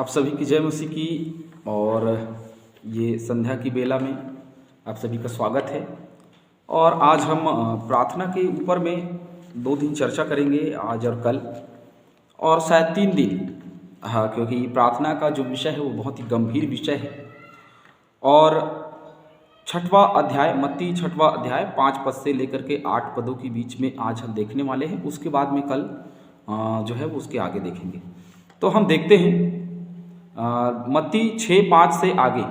आप सभी की जय मसीह की। और ये संध्या की बेला में आप सभी का स्वागत है। और आज हम प्रार्थना के ऊपर में 2 दिन चर्चा करेंगे, आज और कल, और शायद 3 दिन। हाँ, क्योंकि प्रार्थना का जो विषय है वो बहुत ही गंभीर विषय है। और 6वां अध्याय, मत्ती 6वां अध्याय 5 पद से लेकर के 8 पदों के बीच में आज हम देखने वाले हैं। उसके बाद में कल जो है वो उसके आगे देखेंगे। तो हम देखते हैं मत्ती 6:5 से आगे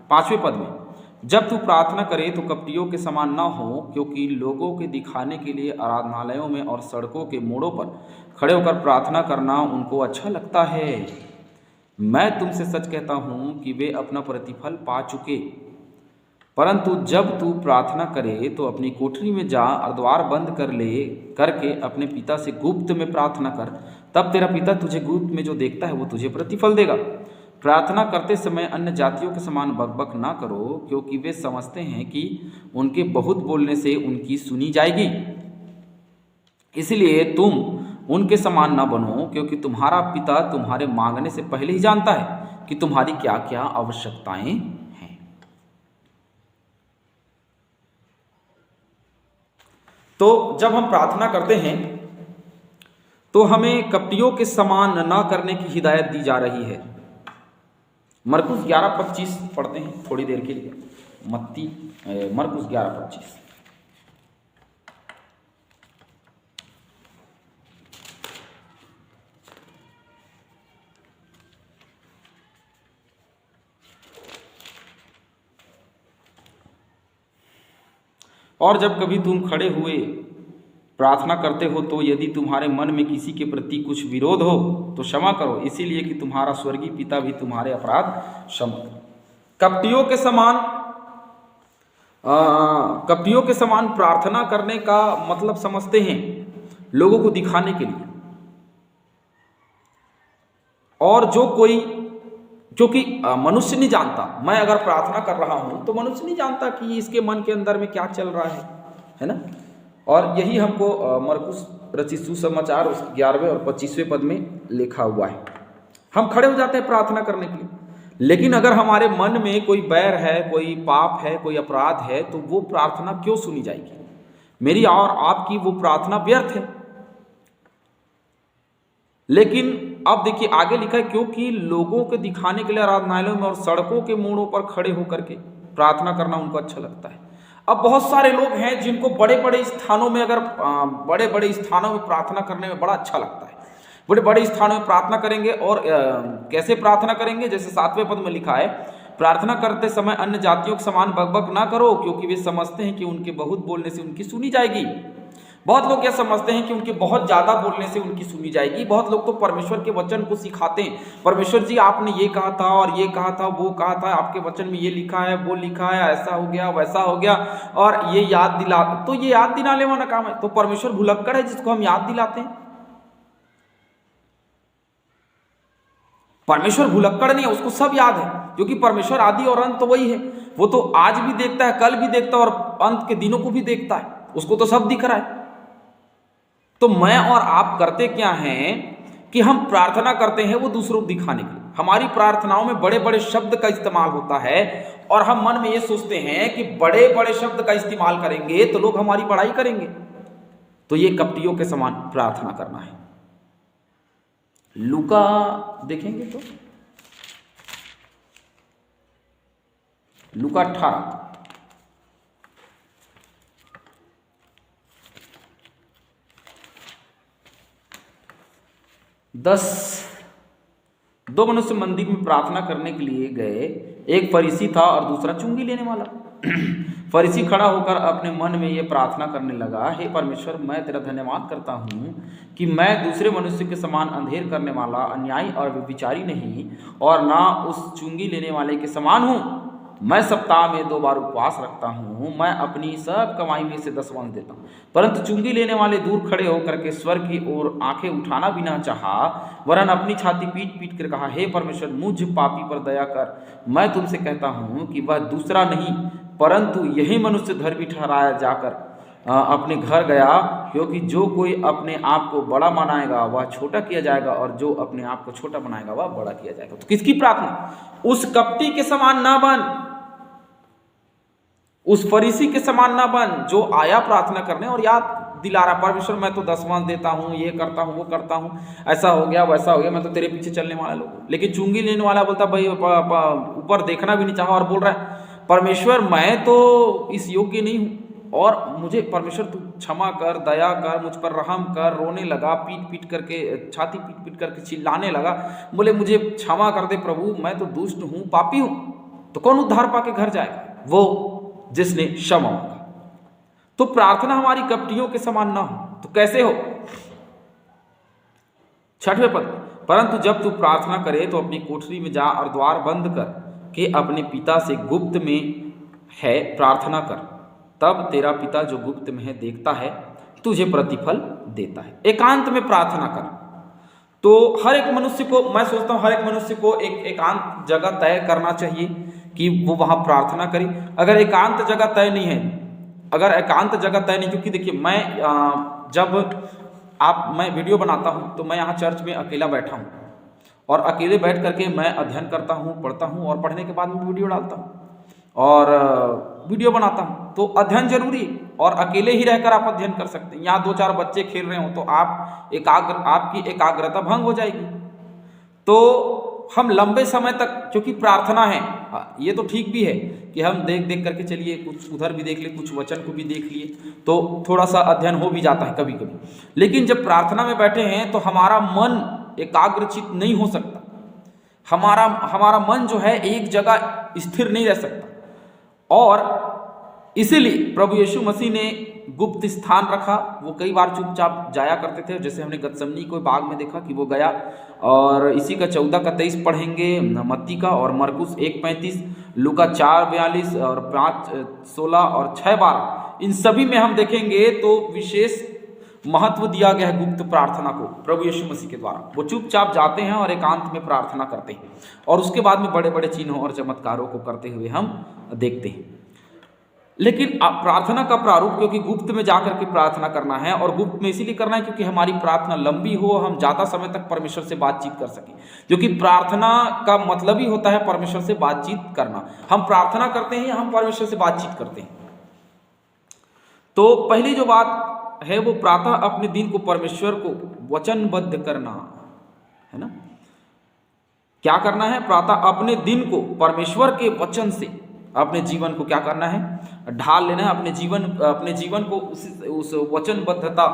5वें पद में, जब तू प्रार्थना करे तो कपटियों के समान न हो, क्योंकि लोगों के दिखाने के लिए आराधनालयों में और सड़कों के मोड़ों पर खड़े होकर प्रार्थना करना उनको अच्छा लगता है। मैं तुमसे सच कहता हूँ कि वे अपना प्रतिफल पा चुके। परंतु जब तू प्रार्थना करे तो अपनी कोठरी में जा और द्वार बंद करके अपने पिता से गुप्त में प्रार्थना कर, तब तेरा पिता तुझे गुप्त में जो देखता है वो तुझे प्रतिफल देगा। प्रार्थना करते समय अन्य जातियों के समान बकबक ना करो, क्योंकि वे समझते हैं कि उनके बहुत बोलने से उनकी सुनी जाएगी। इसलिए तुम उनके समान ना बनो, क्योंकि तुम्हारा पिता तुम्हारे मांगने से पहले ही जानता है कि तुम्हारी क्या क्या आवश्यकताएं हैं। तो जब हम प्रार्थना करते हैं तो हमें कपटियों के समान ना करने की हिदायत दी जा रही है। मरकुस 11:25 पढ़ते हैं थोड़ी देर के लिए। मरकुस 11:25। और जब कभी तुम खड़े हुए प्रार्थना करते हो तो यदि तुम्हारे मन में किसी के प्रति कुछ विरोध हो तो क्षमा करो, इसीलिए कि तुम्हारा स्वर्गीय पिता भी तुम्हारे अपराध क्षमा करे। कपटियों के समान प्रार्थना करने का मतलब समझते हैं लोगों को दिखाने के लिए। और जो कि मनुष्य नहीं जानता, मैं अगर प्रार्थना कर रहा हूं तो मनुष्य नहीं जानता कि इसके मन के अंदर में क्या चल रहा है ना। और यही हमको मरकुस रचित सुसमाचार उसके 11वें और 25वें पद में लिखा हुआ है। हम खड़े हो जाते हैं प्रार्थना करने के लिए, लेकिन अगर हमारे मन में कोई बैर है, कोई पाप है, कोई अपराध है, तो वो प्रार्थना क्यों सुनी जाएगी? मेरी और आपकी वो प्रार्थना व्यर्थ है। लेकिन अब देखिए आगे लिखा है, क्योंकि लोगों के दिखाने के लिए आराधनालयों में और सड़कों के मोड़ों पर खड़े होकर के प्रार्थना करना उनको अच्छा लगता है। अब बहुत सारे लोग हैं जिनको बड़े बड़े स्थानों में प्रार्थना करने में बड़ा अच्छा लगता है। बड़े बड़े स्थानों में प्रार्थना करेंगे। और कैसे प्रार्थना करेंगे? जैसे 7वें पद में लिखा है, प्रार्थना करते समय अन्य जातियों के समान बकबक ना करो, क्योंकि वे समझते हैं कि उनके बहुत बोलने से उनकी सुनी जाएगी। बहुत लोग यह समझते हैं कि उनके बहुत ज़्यादा बोलने से उनकी सुनी जाएगी। बहुत लोग तो परमेश्वर के वचन को सिखाते हैं, परमेश्वर जी आपने ये कहा था और ये कहा था, वो कहा था, आपके वचन में ये लिखा है, वो लिखा है, ऐसा हो गया, वैसा हो गया, और ये याद दिला। तो ये याद दिलाने वाला काम है। तो परमेश्वर भुलक्कड़ है जिसको हम याद दिलाते हैं? परमेश्वर भुलक्कड़ नहीं है, उसको सब याद है, क्योंकि परमेश्वर आदि और अंत तो वही है। वो तो आज भी देखता है, कल भी देखता है, और अंत के दिनों को भी देखता है। उसको तो सब दिख रहा है। तो मैं और आप करते क्या हैं कि हम प्रार्थना करते हैं वो दूसरों को दिखाने के लिए। हमारी प्रार्थनाओं में बड़े बड़े शब्द का इस्तेमाल होता है, और हम मन में ये सोचते हैं कि बड़े बड़े शब्द का इस्तेमाल करेंगे तो लोग हमारी बड़ाई करेंगे। तो ये कपटियों के समान प्रार्थना करना है। लूका देखेंगे तो लूका 18 10। 2 मनुष्य मंदिर में प्रार्थना करने के लिए गए, एक फरीसी था और दूसरा चुंगी लेने वाला। फरीसी खड़ा होकर अपने मन में ये प्रार्थना करने लगा, हे परमेश्वर, मैं तेरा धन्यवाद करता हूँ कि मैं दूसरे मनुष्य के समान अंधेर करने वाला, अन्यायी और व्यभिचारी नहीं, और ना उस चुंगी लेने वाले के समान हूँ। मैं सप्ताह में 2 बार उपवास रखता हूँ, मैं अपनी सब कमाई में से 10वां देता हूँ। परंतु चुंगी लेने वाले दूर खड़े होकर के स्वर्ग की ओर आंखें उठाना भी ना चाहा, वरन अपनी छाती पीट पीट कर कहा, हे परमेश्वर, मुझ पापी पर दया कर। मैं तुमसे कहता हूँ कि वह दूसरा नहीं, परंतु यही मनुष्य धर्मी ठहराया जाकर अपने घर गया, क्योंकि जो कोई अपने आप को बड़ा मनाएगा वह छोटा किया जाएगा, और जो अपने आप को छोटा बनाएगा वह बड़ा किया जाएगा। तो किसकी प्रार्थना? उस कपटी के समान ना बन, उस फरीसी के समान ना बन जो आया प्रार्थना करने और याद दिला रहा, परमेश्वर मैं तो दसवां देता हूँ, ये करता हूँ, वो करता हूँ, ऐसा हो गया वैसा हो गया, मैं तो तेरे पीछे चलने वाला लोग। लेकिन चुंगी लेने वाला बोलता भाई ऊपर देखना भी नहीं चाहा और बोल रहा है परमेश्वर मैं तो इस योग्य नहीं हूँ, और मुझे परमेश्वर तू क्षमा कर, दया कर, मुझ पर रहम कर। रोने लगा, पीट पीट करके, छाती पीट पीट करके चिल्लाने लगा, बोले मुझे क्षमा कर दे प्रभु, मैं तो दुष्ट हूँ, पापी हूँ। तो कौन उद्धार पाके घर जाएगा? वो जिसने क्षमा मांगा। तो प्रार्थना हमारी कपटियों के समान ना हो तो कैसे हो? 6वें पद, परंतु जब तू प्रार्थना करे तो अपनी कोठरी में जा और द्वार बंद कर के अपने पिता से गुप्त में है प्रार्थना कर, तब तेरा पिता जो गुप्त में है देखता है, तुझे प्रतिफल देता है। एकांत में प्रार्थना कर। तो हर एक मनुष्य को, मैं सोचता हूँ हर एक मनुष्य को एक एकांत जगह तय करना चाहिए कि वो वहाँ प्रार्थना करे। अगर एकांत जगह तय नहीं है, क्योंकि देखिए मैं वीडियो बनाता हूँ तो मैं यहाँ चर्च में अकेला बैठा हूँ, और अकेले बैठ करके मैं अध्ययन करता हूँ, पढ़ता हूँ, और पढ़ने के बाद में वीडियो डालता हूँ और वीडियो बनाता हूँ। तो अध्ययन जरूरी, और अकेले ही रहकर आप अध्ययन कर सकते हैं। यहाँ 2-4 बच्चे खेल रहे हो तो आपकी एकाग्रता भंग हो जाएगी। तो हम लंबे समय तक, क्योंकि प्रार्थना है, ये तो ठीक भी है कि हम देख देख करके चलिए, कुछ उधर भी देख लिए, कुछ वचन को भी देख लिए, तो थोड़ा सा अध्ययन हो भी जाता है कभी कभी। लेकिन जब प्रार्थना में बैठे हैं तो हमारा मन एकाग्रचित नहीं हो सकता, हमारा मन जो है एक जगह स्थिर नहीं रह सकता। और इसीलिए प्रभु यीशु मसीह ने गुप्त स्थान रखा। वो कई बार चुपचाप जाया करते थे, जैसे हमने गतसमनी को बाग में देखा कि वो गया। और इसी का 14 का 23 पढ़ेंगे मत्ती का, और मरकुस 1:35, लूका 4:42 और 5:16 और 6:12, इन सभी में हम देखेंगे तो विशेष महत्व दिया गया है गुप्त प्रार्थना को प्रभु यीशु मसीह के द्वारा। वो चुपचाप जाते हैं और एकांत में प्रार्थना करते हैं, और उसके बाद में बड़े बड़े चिन्हों और चमत्कारों को करते हुए हम देखते हैं। लेकिन प्रार्थना का प्रारूप, क्योंकि गुप्त में जाकर के प्रार्थना करना है, और गुप्त में इसीलिए करना है क्योंकि हमारी प्रार्थना लंबी हो, हम ज़्यादा समय तक परमेश्वर से बातचीत कर सकें। क्योंकि प्रार्थना का मतलब ही होता है परमेश्वर से बातचीत करना। हम प्रार्थना करते हैं या हम परमेश्वर से बातचीत करते हैं। तो पहली जो बात है वो प्रातः अपने दिन को परमेश्वर को वचनबद्ध करना है ना। क्या करना है? प्रातः अपने दिन को परमेश्वर के वचन से, अपने जीवन को क्या करना है? ढाल लेना है। अपने जीवन को उस वचनबद्धता,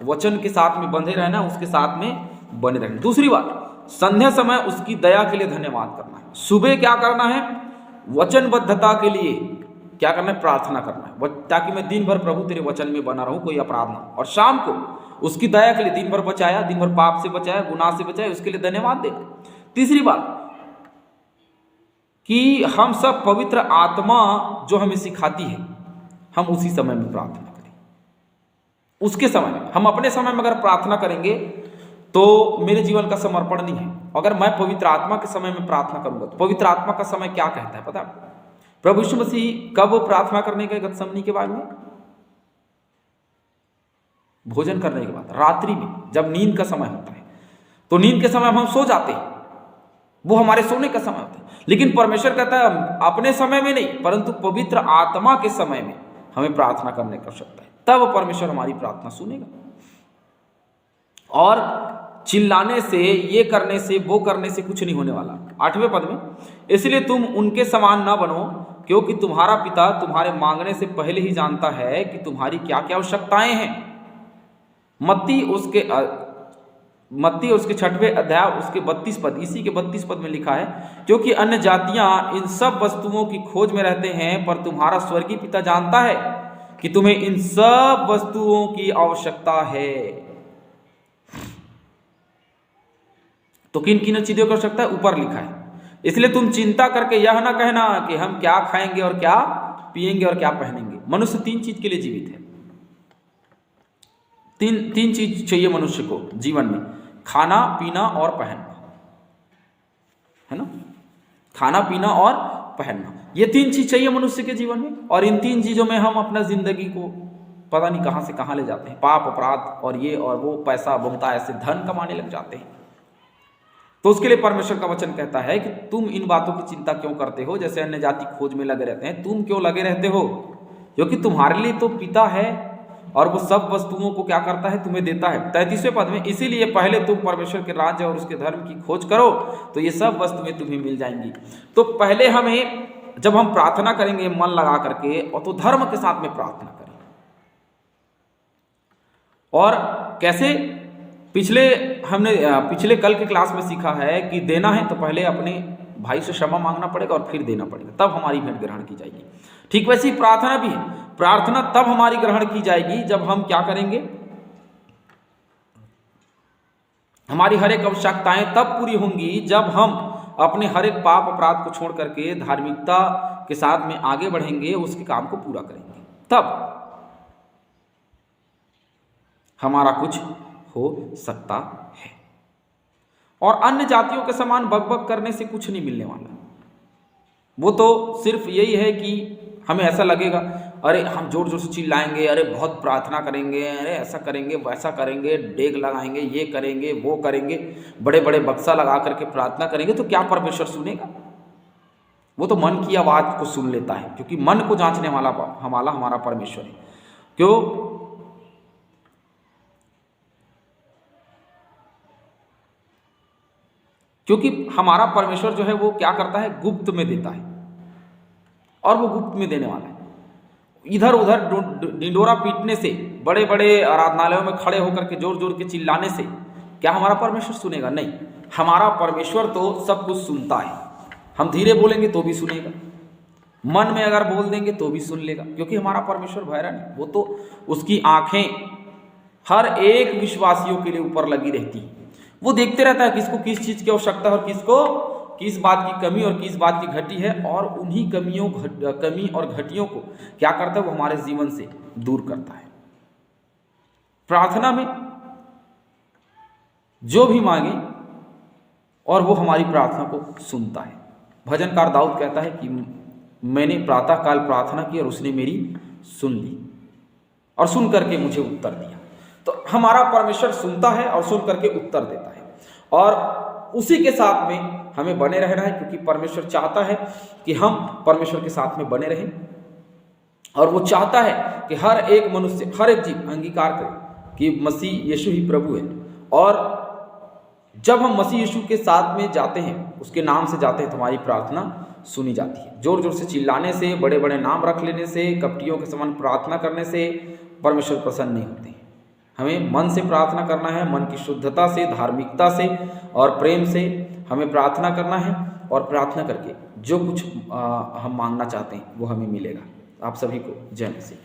वचन के साथ में बंधे रहना, उसके साथ में बने रहना। दूसरी बात, संध्या समय उसकी दया के लिए धन्यवाद करना है। सुबह क्या करना है? वचनबद्धता के लिए क्या करना है? प्रार्थना करना है, ताकि मैं दिन भर प्रभु तेरे वचन में बना रहूं, कोई अपराध ना। और शाम को उसकी दया के लिए, दिन भर बचाया, दिन भर पाप से बचाया, गुनाह से बचाया, उसके लिए धन्यवाद देना। तीसरी बात कि हम सब पवित्र आत्मा जो हमें सिखाती है, हम उसी समय में प्रार्थना करें। उसके समय में, हम अपने समय में अगर प्रार्थना करेंगे तो मेरे जीवन का समर्पण नहीं है। अगर मैं पवित्र आत्मा के समय में प्रार्थना करूंगा तो पवित्र आत्मा का समय क्या कहता है पता है? प्रभु यीशु मसीह कब वो प्रार्थना करने गए गतसमनी के बाद में? भोजन करने के बाद, रात्रि में, जब नींद का समय होता है। तो नींद के समय हम सो जाते हैं, वो हमारे सोने का समय होता है। लेकिन परमेश्वर कहता है अपने समय में नहीं, परंतु पवित्र आत्मा के समय में हमें प्रार्थना करने का आवश्यकता है। तब परमेश्वर हमारी प्रार्थना सुनेगा। और चिल्लाने से, ये करने से, वो करने से कुछ नहीं होने वाला। 8वें पद में, इसलिए तुम उनके समान न बनो, क्योंकि तुम्हारा पिता तुम्हारे मांगने से पहले ही जानता है कि तुम्हारी क्या क्या आवश्यकताएं हैं। मत्ती उसके 6वें अध्याय उसके 32 पद, इसी के 32 पद में लिखा है, क्योंकि अन्य जातियां इन सब वस्तुओं की खोज में रहते हैं, पर तुम्हारा स्वर्गीय पिता जानता है कि तुम्हें इन सब वस्तुओं की आवश्यकता है। तो किन किन चीजों की आवश्यकता है? ऊपर लिखा है। इसलिए तुम चिंता करके यह ना कहना कि हम क्या खाएंगे और क्या पिएंगे और क्या पहनेंगे। मनुष्य 3 चीज के लिए जीवित है। तीन चीज चाहिए मनुष्य को जीवन में, खाना, पीना और पहनना, है ना। खाना, पीना और पहनना, ये 3 चीज चाहिए मनुष्य के जीवन में। और इन 3 चीजों में हम अपना जिंदगी को पता नहीं कहाँ से कहाँ ले जाते हैं, पाप अपराध और ये और वो, पैसा बहुता ऐसे धन कमाने लग जाते हैं। तो उसके लिए परमेश्वर का वचन कहता है कि तुम इन बातों की चिंता क्यों करते हो, जैसे अन्य जाति खोज में लगे रहते हैं, तुम क्यों लगे रहते हो, क्योंकि तुम्हारे लिए तो पिता है और वो सब वस्तुओं को क्या करता है, तुम्हें देता है। 33वें पद में, इसीलिए पहले तुम परमेश्वर के राज्य और उसके धर्म की खोज करो तो ये सब वस्तुएं तुम्हें मिल जाएंगी। तो पहले हमें, जब हम प्रार्थना करेंगे मन लगा करके, और तो धर्म के साथ में प्रार्थना करें। और कैसे, पिछले कल के क्लास में सीखा है कि देना है तो पहले अपने भाई से क्षमा मांगना पड़ेगा और फिर देना पड़ेगा, तब हमारी भेंट ग्रहण की जाएगी। ठीक वैसे ही प्रार्थना भी है, प्रार्थना तब हमारी ग्रहण की जाएगी जब हम क्या करेंगे, हमारी हर एक आवश्यकताएं तब पूरी होंगी जब हम अपने हर एक पाप अपराध को छोड़ करके धार्मिकता के साथ में आगे बढ़ेंगे, उसके काम को पूरा करेंगे, तब हमारा कुछ हो सकता है। और अन्य जातियों के समान बकबक करने से कुछ नहीं मिलने वाला। वो तो सिर्फ यही है कि हमें ऐसा लगेगा, अरे हम जोर जोर से चिल्लाएंगे, अरे बहुत प्रार्थना करेंगे, अरे ऐसा करेंगे वैसा करेंगे, डेग लगाएंगे, ये करेंगे वो करेंगे, बड़े बड़े बक्सा लगा करके प्रार्थना करेंगे, तो क्या परमेश्वर सुनेगा? वो तो मन की आवाज़ को सुन लेता है, क्योंकि मन को जांचने वाला हमारा परमेश्वर है। क्यों? क्योंकि हमारा परमेश्वर जो है वो क्या करता है, गुप्त में देता है, और वो गुप्त में देने वाला है। इधर उधर डिंडोरा पीटने से, बड़े बड़े आराधनालयों में खड़े होकर के जोर जोर के चिल्लाने से क्या हमारा परमेश्वर सुनेगा? नहीं, हमारा परमेश्वर तो सब कुछ सुनता है। हम धीरे बोलेंगे तो भी सुनेगा, मन में अगर बोल देंगे तो भी सुन लेगा, क्योंकि हमारा परमेश्वर भैरन है। वो तो, उसकी आंखें हर एक विश्वासियों के लिए ऊपर लगी रहती है। वो देखते रहता है किसको किस चीज़ की आवश्यकता है और किसको किस बात की कमी और किस बात की घटी है, और उन्हीं कमी और घटियों को क्या करता है, वो हमारे जीवन से दूर करता है। प्रार्थना में जो भी मांगे और वो हमारी प्रार्थना को सुनता है। भजनकार दाऊद कहता है कि मैंने प्रातः काल प्रार्थना की और उसने मेरी सुन ली और सुन करके मुझे उत्तर दिया। तो हमारा परमेश्वर सुनता है और सुन करके उत्तर देता है, और उसी के साथ में हमें बने रहना है, क्योंकि परमेश्वर चाहता है कि हम परमेश्वर के साथ में बने रहें। और वो चाहता है कि हर एक मनुष्य, हर एक जीव अंगीकार करे कि मसीह यीशु ही प्रभु है। और जब हम मसीह यीशु के साथ में जाते हैं, उसके नाम से जाते हैं, तो हमारी प्रार्थना सुनी जाती है। जोर जोर से चिल्लाने से, बड़े बड़े नाम रख लेने से, कपटियों के समान प्रार्थना करने से परमेश्वर प्रसन्न नहीं होते। हमें मन से प्रार्थना करना है, मन की शुद्धता से, धार्मिकता से और प्रेम से हमें प्रार्थना करना है, और प्रार्थना करके जो कुछ हम मांगना चाहते हैं वो हमें मिलेगा। आप सभी को जय मसीह।